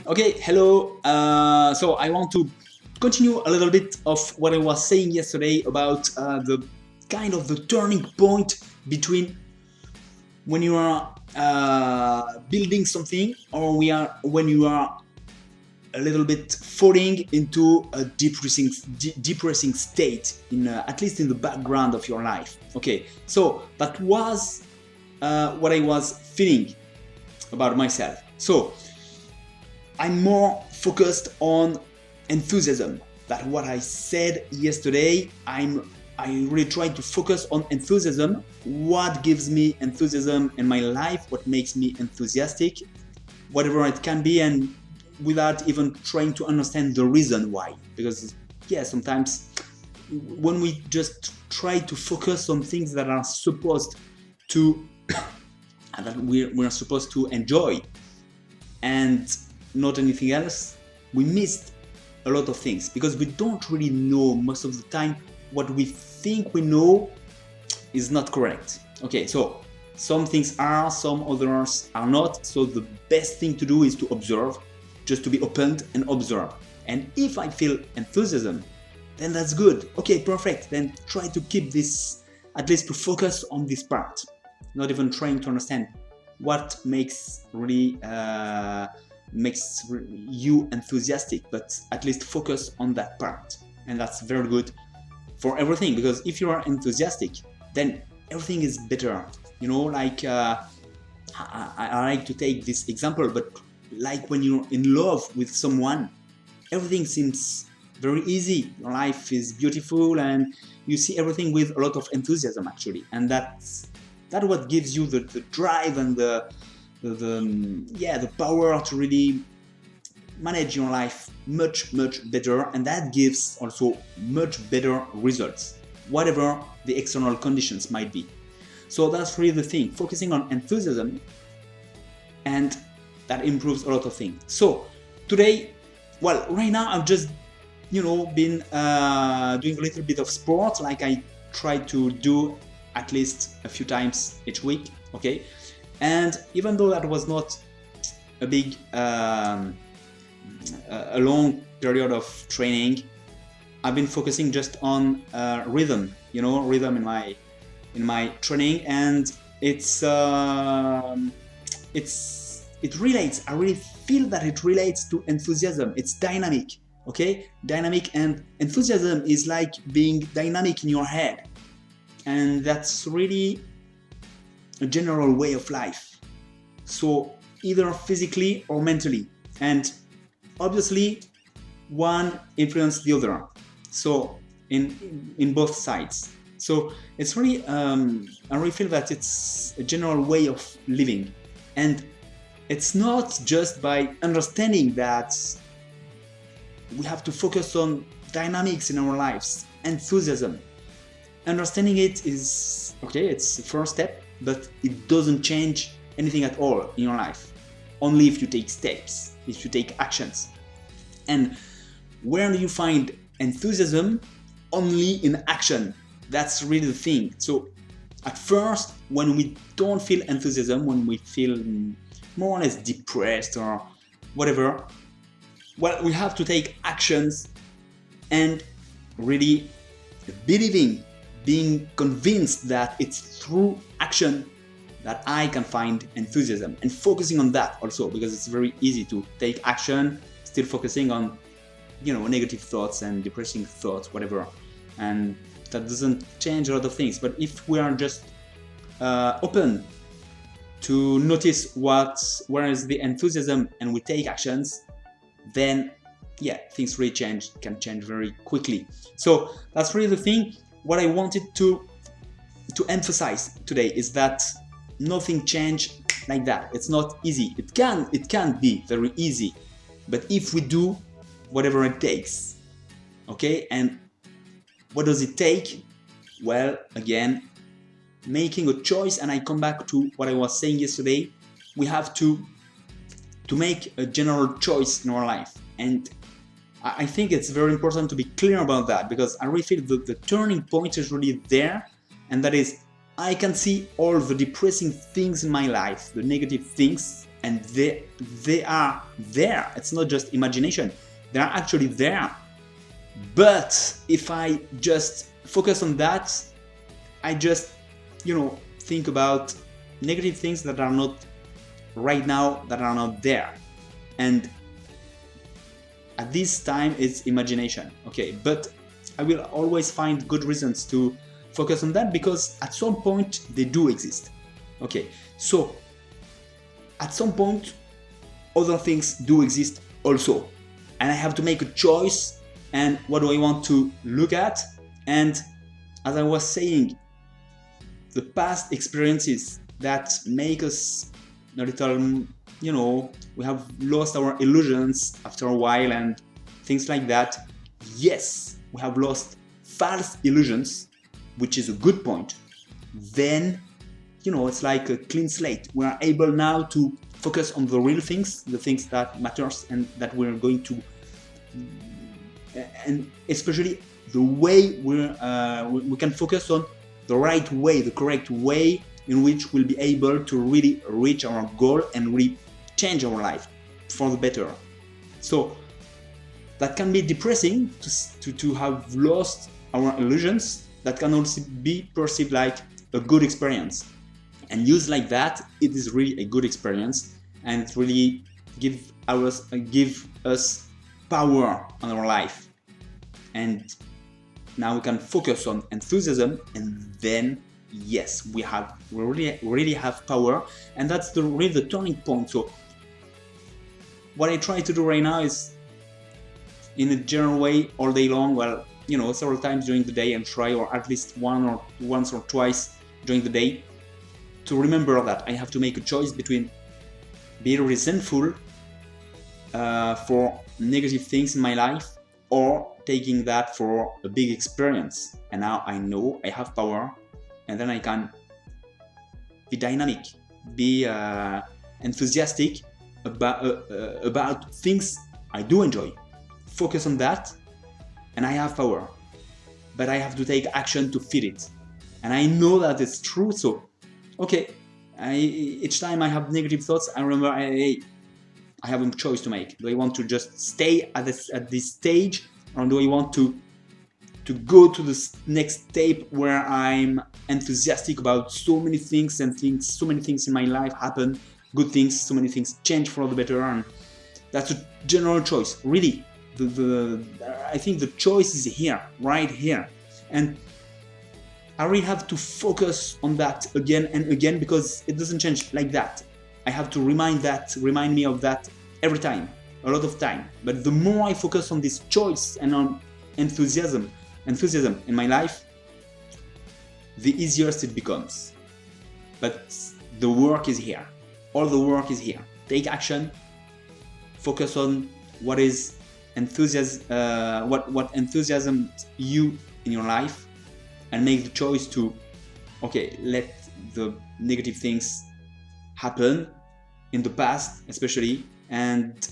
Okay, hello. So I want to continue a little bit of what I was saying yesterday about the kind of the turning point between when you are building something or when you are a little bit falling into a depressing state in at least in the background of your life. Okay, so that was what I was feeling about myself. So I'm more focused on enthusiasm. That's what I said yesterday. I really try to focus on enthusiasm. What gives me enthusiasm in my life? What makes me enthusiastic? Whatever it can be, and without even trying to understand the reason why. Because yeah, sometimes when we just try to focus on things that are supposed to that we're supposed to enjoy and not anything else, we missed a lot of things because we don't really know most of the time. What we think we know is not correct. Okay, so some things are, some others are not. So the best thing to do is to observe, just to be open and observe. And if I feel enthusiasm, then that's good. Okay, perfect. Then try to keep this, at least to focus on this part, not even trying to understand what makes you enthusiastic, but at least focus on that part. And that's very good for everything, because if you are enthusiastic, then everything is better. You know, like I like to take this example, but like when you're in love with someone, everything seems very easy. Your life is beautiful and you see everything with a lot of enthusiasm actually, and that's what gives you the drive and the power to really manage your life much better, and that gives also much better results, whatever the external conditions might be. So that's really the thing, focusing on enthusiasm, and that improves a lot of things. So today, well, right now I've just been doing a little bit of sport, like I try to do at least a few times each week. Okay, and even though that was not a big a long period of training, I've been focusing just on rhythm in my training, and it relates. I really feel that it relates to enthusiasm. It's dynamic. Okay, dynamic, and enthusiasm is like being dynamic in your head, and that's really a general way of life. So either physically or mentally, and obviously one influences the other. So in both sides. So it's really I really feel that it's a general way of living, and it's not just by understanding that we have to focus on dynamics in our lives, enthusiasm. Understanding it is okay, it's the first step, but it doesn't change anything at all in your life. Only if you take steps, if you take actions. And where do you find enthusiasm? Only in action. That's really the thing. So at first, when we don't feel enthusiasm, when we feel more or less depressed or whatever, well, we have to take actions and really being convinced that it's through action that I can find enthusiasm, and focusing on that also, because it's very easy to take action still focusing on negative thoughts and depressing thoughts, whatever, and that doesn't change a lot of things. But if we are just open to notice where is the enthusiasm and we take actions, then yeah, things really can change very quickly. So that's really the thing. What I wanted to emphasize today is that nothing changes like that. It's not easy. It can be very easy, but if we do whatever it takes, okay. And what does it take? Well, again, making a choice, and I come back to what I was saying yesterday. We have to make a general choice in our life, and I think it's very important to be clear about that, because I really feel the turning point is really there, and that is I can see all the depressing things in my life, the negative things, and they are there. It's not just imagination. They are actually there. But if I just focus on that, I just, think about negative things that are not right now, that are not there. And at this time, it's imagination. Okay, but I will always find good reasons to focus on that, because at some point they do exist. Okay, so at some point other things do exist also, and I have to make a choice. And what do I want to look at? And as I was saying, the past experiences that make us a little, we have lost our illusions after a while and things like that. Yes, we have lost false illusions, which is a good point. Then, it's like a clean slate. We are able now to focus on the real things, the things that matters, and that we're going to, and especially the way we can focus on the right way, the correct way in which we'll be able to really reach our goal and really change our life for the better. So that can be depressing to have lost our illusions. That can also be perceived like a good experience, and used like that, it is really a good experience, and it really give us power on our life. And now we can focus on enthusiasm, and then yes, we really have power, and that's really the turning point. So what I try to do right now is, in a general way, all day long, several times during the day, and try, or at least once or twice during the day, to remember that I have to make a choice between being resentful for negative things in my life, or taking that for a big experience. And now I know I have power, and then I can be dynamic, be enthusiastic about things I do enjoy. Focus on that, and I have power. But I have to take action to feed it. And I know that it's true, so okay, each time I have negative thoughts, I remember, I have a choice to make. Do I want to just stay at this stage, or do I want to go to the next step where I'm enthusiastic about so many things, so many things in my life happen, good things, so many things change for the better, and that's a general choice, really. I think the choice is here, right here, and I really have to focus on that again and again, because it doesn't change like that. I have to remind me of that every time, a lot of time. But the more I focus on this choice and on enthusiasm in my life, the easier it becomes. But the work is here. All the work is here. Take action. Focus on what is what enthusiasm you in your life, and make the choice to, let the negative things happen in the past, especially, and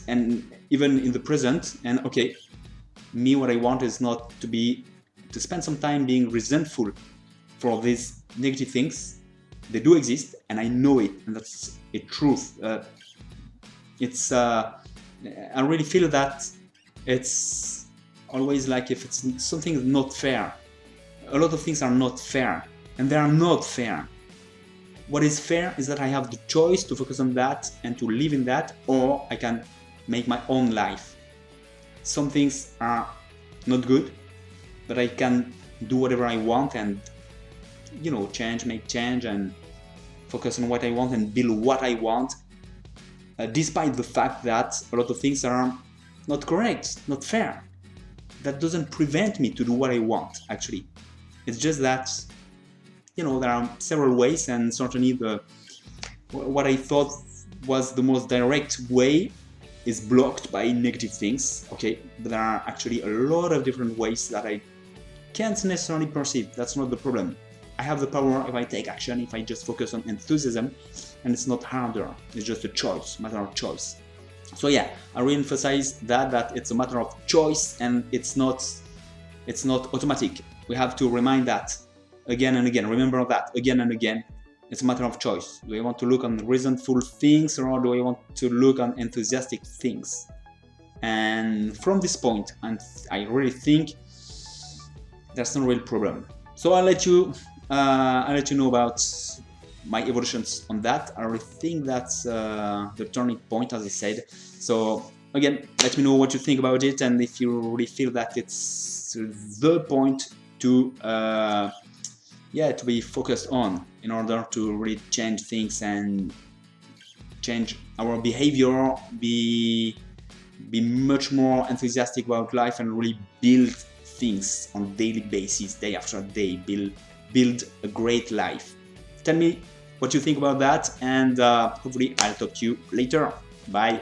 even in the present. And what I want is not to spend some time being resentful for these negative things. They do exist, and I know it, and that's a truth. I really feel that it's always like, if it's something not fair, a lot of things are not fair, and they are not fair. What is fair is that I have the choice to focus on that and to live in that, or I can make my own life. Some things are not good, but I can do whatever I want, and make change, and focus on what I want and build what I want, despite the fact that a lot of things are not correct, not fair. That doesn't prevent me to do what I want, actually. It's just that, there are several ways, and certainly what I thought was the most direct way is blocked by negative things, but there are actually a lot of different ways that I can't necessarily perceive. That's not the problem. I have the power if I take action, if I just focus on enthusiasm, and it's not harder. It's just a choice, matter of choice. So I re-emphasize that it's a matter of choice, and it's not automatic. We have to remind that again and again. Remember that, again and again. It's a matter of choice. Do I want to look on resentful things, or do I want to look on enthusiastic things? And from this point, and I really think there's no real problem. So I'll let you know about my evolutions on that. I really think that's the turning point, as I said. So again, let me know what you think about it, and if you really feel that it's the point to to be focused on in order to really change things and change our behavior, be much more enthusiastic about life, and really build things on a daily basis, day after day, build a great life. Tell me what you think about that, and hopefully I'll talk to you later. Bye.